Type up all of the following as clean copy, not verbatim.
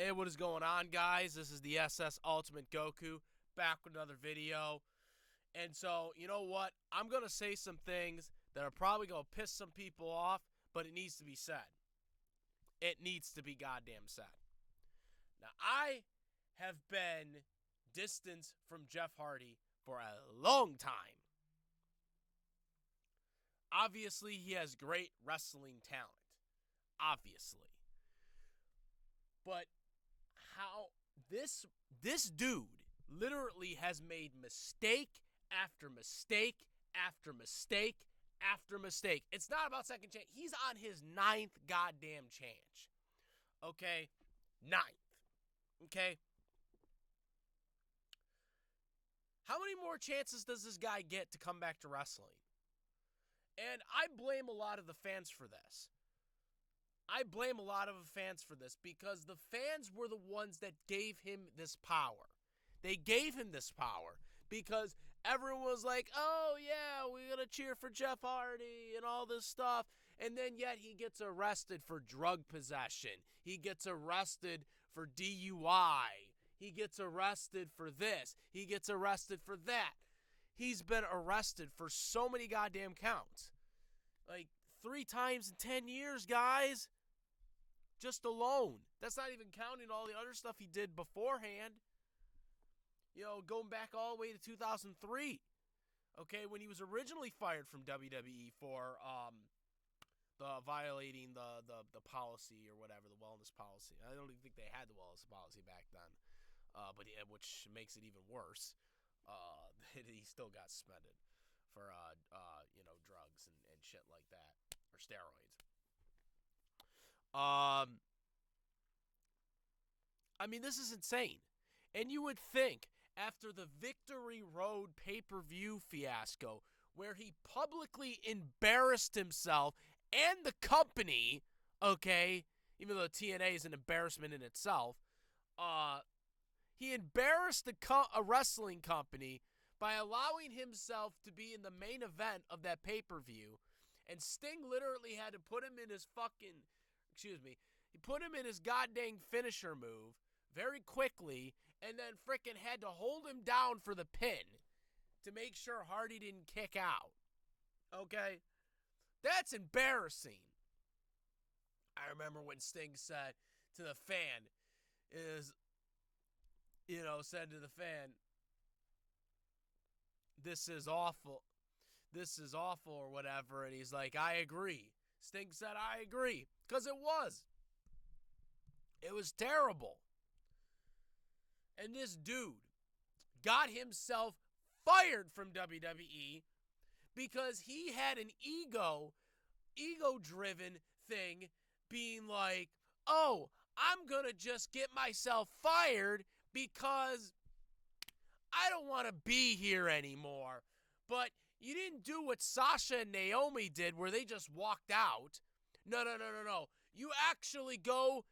Hey, what is going on, guys? This is the SS Ultimate Goku, back with another video. And so, you know what? I'm going to say some things that are probably going to piss some people off, but it needs to be said. It needs to be goddamn said. Now, I have been distanced from Jeff Hardy for a long time. Obviously, he has great wrestling talent. Obviously. But how this dude literally has made mistake after mistake after mistake after mistake. It's not about second chance. He's on his 9th goddamn chance. Okay? 9th. Okay? How many more chances does this guy get to come back to wrestling? And I blame a lot of the fans for this. Because the fans were the ones that gave him this power. They gave him this power because everyone was like, oh, yeah, we're going to cheer for Jeff Hardy and all this stuff. And then yet he gets arrested for drug possession. He gets arrested for DUI. He gets arrested for this. He gets arrested for that. He's been arrested for so many goddamn counts. Like 3 times in 10 years, guys. Just alone. That's not even counting all the other stuff he did beforehand. You know, going back all the way to 2003. Okay, when he was originally fired from WWE for the violating the policy or whatever, the wellness policy. I don't even think they had the wellness policy back then, which makes it even worse. He still got suspended for drugs and shit like that, or steroids. I mean, this is insane. And you would think after the Victory Road pay-per-view fiasco, where he publicly embarrassed himself and the company, okay, even though TNA is an embarrassment in itself, he embarrassed a wrestling company by allowing himself to be in the main event of that pay-per-view, and Sting literally had to put him in his he put him in his goddamn finisher move very quickly, and then frickin' had to hold him down for the pin to make sure Hardy didn't kick out. Okay? That's embarrassing. I remember when Sting said to the fan, said to the fan, this is awful. This is awful or whatever, and he's like, I agree. Sting said, I agree. Because it was. It was terrible. And this dude got himself fired from WWE because he had an ego-driven thing being like, oh, I'm going to just get myself fired because I don't want to be here anymore. But you didn't do what Sasha and Naomi did where they just walked out. No. You actually go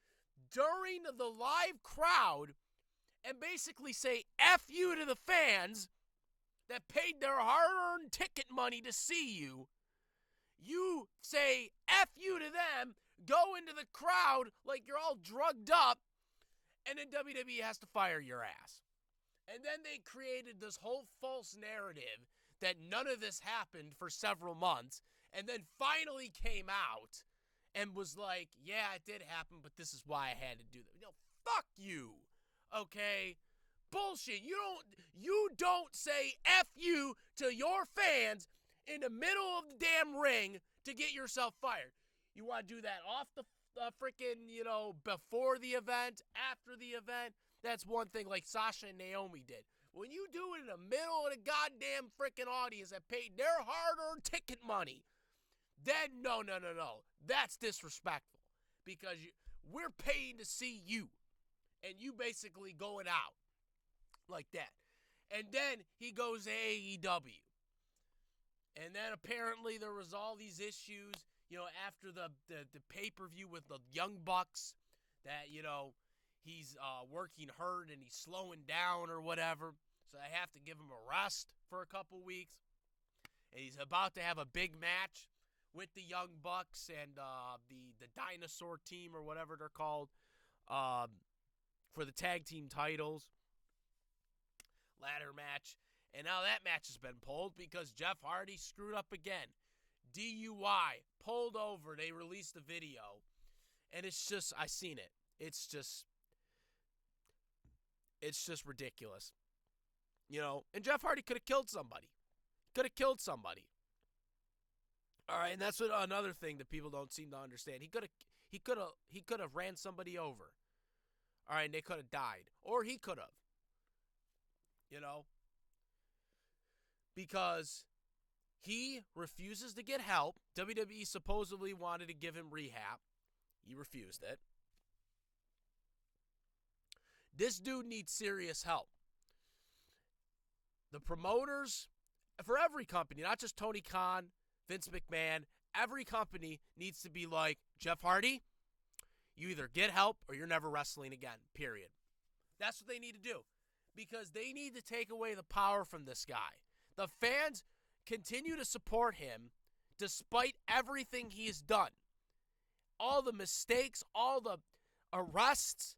during the live crowd and basically say F you to the fans that paid their hard-earned ticket money to see you. You say F you to them, go into the crowd like you're all drugged up, and then WWE has to fire your ass. And then they created this whole false narrative that none of this happened for several months, and then finally came out and was like, yeah, it did happen, but this is why I had to do that. Fuck you, okay? Bullshit. You don't say F you to your fans in the middle of the damn ring to get yourself fired. You want to do that off the freaking, before the event, after the event? That's one thing, like Sasha and Naomi did. When you do it in the middle of the goddamn freaking audience that paid their hard-earned ticket money, then no. That's disrespectful. Because we're paying to see you. And you basically going out like that. And then he goes to AEW. And then apparently there was all these issues, after the pay-per-view with the Young Bucks that, he's working hurt and he's slowing down or whatever. So they have to give him a rest for a couple weeks. And he's about to have a big match with the Young Bucks and the Dinosaur team or whatever they're called. for the tag team titles, ladder match. And now that match has been pulled because Jeff Hardy screwed up again. DUI, pulled over. They released the video. And it's just, I seen it. It's just ridiculous. You know, and Jeff Hardy could have killed somebody. All right, and that's what another thing that people don't seem to understand. He could have ran somebody over. All right, and they could have died. Or he could have. You know? Because he refuses to get help. WWE supposedly wanted to give him rehab. He refused it. This dude needs serious help. The promoters, for every company, not just Tony Khan, Vince McMahon, every company needs to be like, Jeff Hardy, you either get help or you're never wrestling again, period. That's what they need to do. Because they need to take away the power from this guy. The fans continue to support him despite everything he's done. All the mistakes, all the arrests,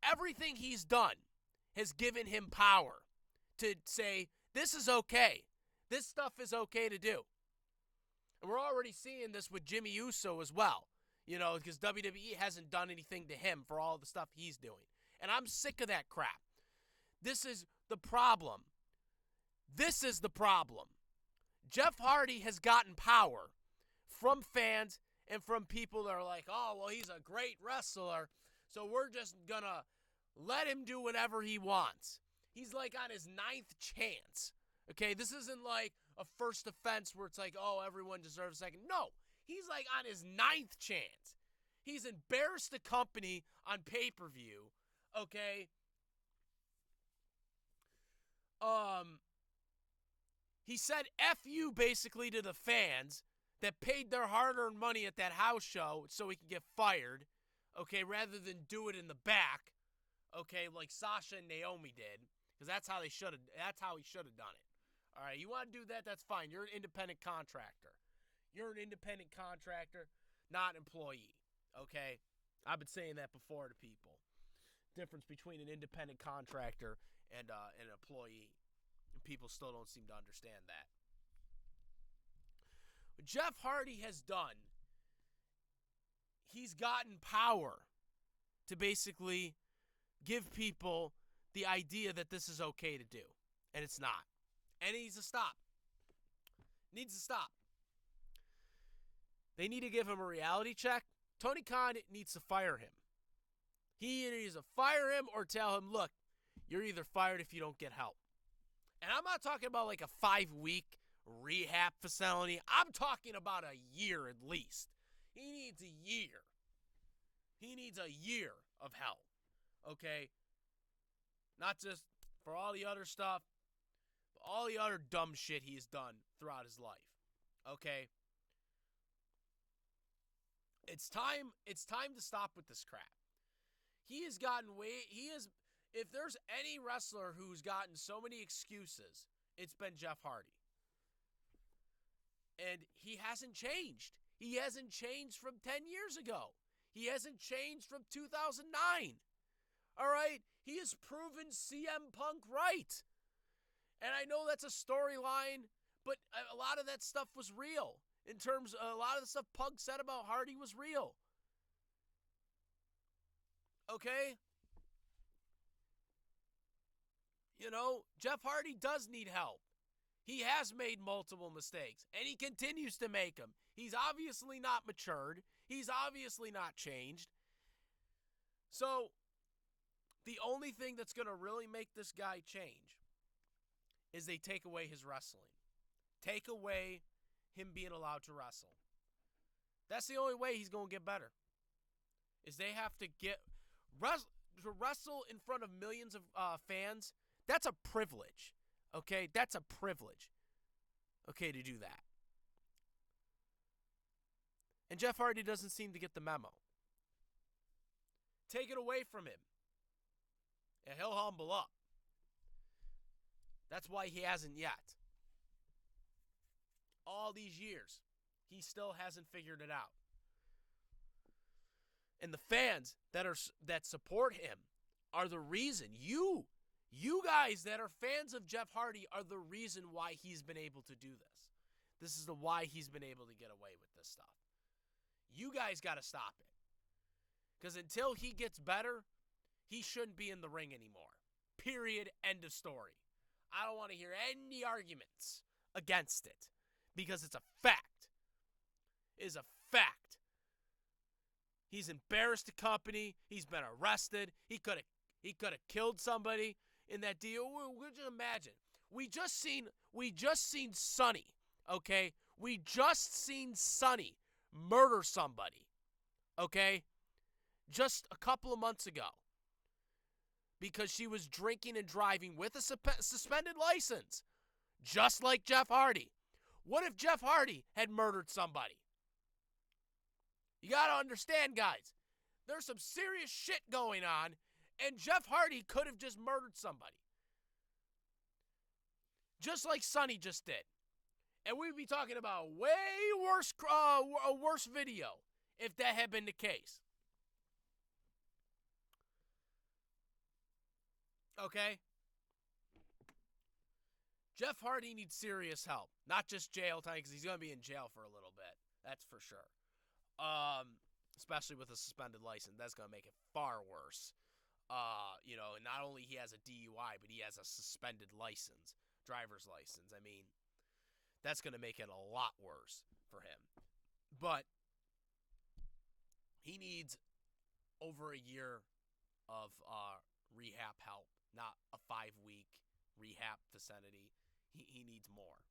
everything he's done has given him power to say, this is okay. This stuff is okay to do. And we're already seeing this with Jimmy Uso as well. You know, because WWE hasn't done anything to him for all the stuff he's doing. And I'm sick of that crap. This is the problem. This is the problem. Jeff Hardy has gotten power from fans and from people that are like, oh, well, he's a great wrestler, so we're just going to let him do whatever he wants. He's like on his 9th chance. Okay, this isn't like a first offense where it's like, oh, everyone deserves a second. No, he's like on his 9th chance. He's embarrassed the company on pay-per-view, okay? He said F you basically to the fans that paid their hard-earned money at that house show so he can get fired, okay, rather than do it in the back, okay, like Sasha and Naomi did, because that's how he should have done it. All right, you want to do that, that's fine. You're an independent contractor. You're an independent contractor, not employee, okay? I've been saying that before to people. Difference between an independent contractor and an employee. And people still don't seem to understand that. What Jeff Hardy has done, he's gotten power to basically give people the idea that this is okay to do. And it's not. And it needs to stop. Needs to stop. They need to give him a reality check. Tony Khan needs to fire him. He either needs to fire him or tell him, look, you're either fired if you don't get help. And I'm not talking about like a 5-week rehab facility. I'm talking about a year at least. He needs a year. He needs a year of help. Okay? Not just for all the other stuff, but all the other dumb shit he's done throughout his life. Okay? It's time to stop with this crap. If there's any wrestler who's gotten so many excuses, it's been Jeff Hardy. And he hasn't changed. He hasn't changed from 10 years ago. He hasn't changed from 2009. All right? He has proven CM Punk right. And I know that's a storyline, but a lot of that stuff was real. In terms of a lot of the stuff Punk said about Hardy was real. Okay? You know, Jeff Hardy does need help. He has made multiple mistakes, and he continues to make them. He's obviously not matured. He's obviously not changed. So, the only thing that's going to really make this guy change is they take away his wrestling. Take away him being allowed to wrestle. That's the only way he's going to get better. Is they have to wrestle in front of millions of fans. That's a privilege, okay? That's a privilege, okay, to do that. And Jeff Hardy doesn't seem to get the memo. Take it away from him, and he'll humble up. That's why he hasn't yet. All these years, he still hasn't figured it out. And the fans that support him are the reason. You guys that are fans of Jeff Hardy are the reason why he's been able to do this. This is the why he's been able to get away with this stuff. You guys got to stop it. Because until he gets better, he shouldn't be in the ring anymore. Period. End of story. I don't want to hear any arguments against it. Because it's a fact. It is a fact. He's embarrassed the company. He's been arrested. He could have killed somebody in that deal. Just imagine. We just seen Sonny, okay? We just seen Sonny murder somebody, okay? Just a couple of months ago. Because she was drinking and driving with a suspended license. Just like Jeff Hardy. What if Jeff Hardy had murdered somebody? You got to understand, guys. There's some serious shit going on, and Jeff Hardy could have just murdered somebody. Just like Sonny just did. And we'd be talking about a worse video if that had been the case. Okay? Jeff Hardy needs serious help. Not just jail time, because he's going to be in jail for a little bit. That's for sure. Especially with a suspended license. That's going to make it far worse. And not only he has a DUI, but he has a suspended license, driver's license. I mean, that's going to make it a lot worse for him. But he needs over a year of rehab help, not a 5-week rehab vicinity. He needs more.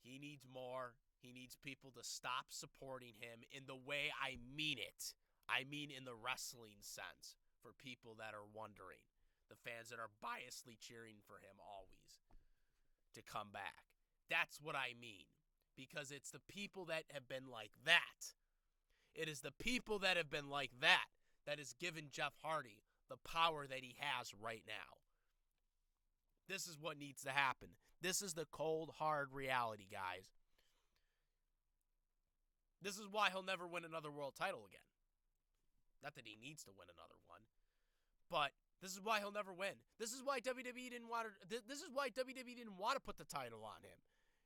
He needs more. He needs people to stop supporting him in the way I mean it. I mean in the wrestling sense, for people that are wondering. The fans that are biasly cheering for him always to come back. That's what I mean. Because it's the people that have been like that. It is the people that have been like that has given Jeff Hardy the power that he has right now. This is what needs to happen. This is the cold, hard reality, guys. This is why he'll never win another world title again. Not that he needs to win another one, but this is why he'll never win. This is why WWE didn't want to put the title on him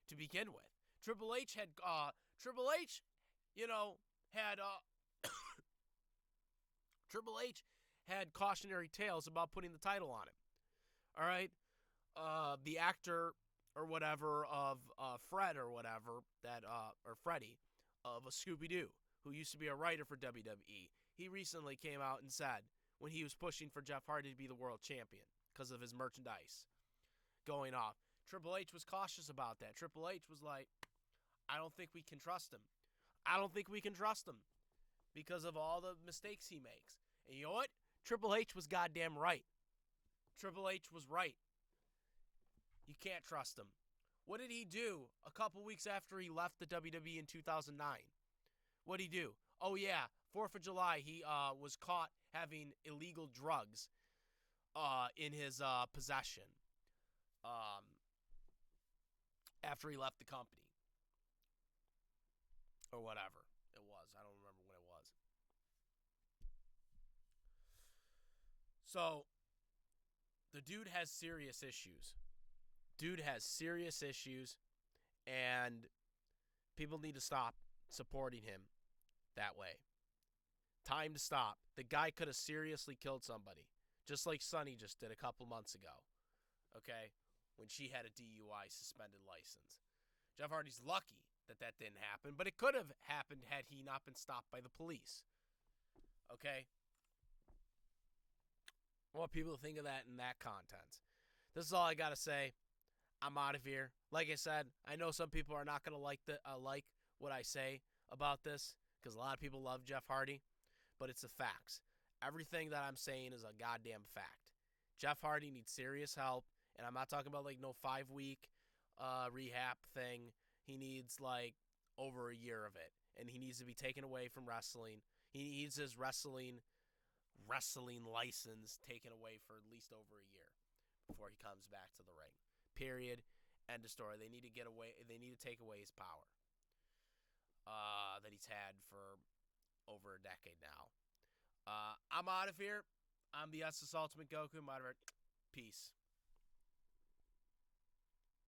to begin with. Triple H had Triple H had cautionary tales about putting the title on him. All right, the actor or whatever of Fred or whatever or Freddie of a Scooby-Doo, who used to be a writer for WWE. He recently came out and said when he was pushing for Jeff Hardy to be the world champion because of his merchandise going off. Triple H was cautious about that. Triple H was like, I don't think we can trust him. I don't think we can trust him because of all the mistakes he makes. And you know what? Triple H was goddamn right. Triple H was right. You can't trust him. What did he do a couple weeks after he left the WWE in 2009? What did he do? Oh, yeah, 4th of July, he was caught having illegal drugs in his possession after he left the company. Or whatever it was. I don't remember when it was. So, the dude has serious issues. And people need to stop supporting him that way. Time to stop. The guy could have seriously killed somebody, just like Sonny just did a couple months ago, okay, when she had a DUI suspended license. Jeff Hardy's lucky that didn't happen, but it could have happened had he not been stopped by the police, okay? I want people to think of that in that context. This is all I got to say. I'm out of here. Like I said, I know some people are not going to like what I say about this because a lot of people love Jeff Hardy, but it's the facts. Everything that I'm saying is a goddamn fact. Jeff Hardy needs serious help, and I'm not talking about like no 5-week rehab thing. He needs like over a year of it, and he needs to be taken away from wrestling. He needs his wrestling license taken away for at least over a year before he comes back to the ring. Period. End of story. They need to take away his power that he's had for over a decade now. I'm out of here. I'm the Ultimate Goku. Moderator. Peace.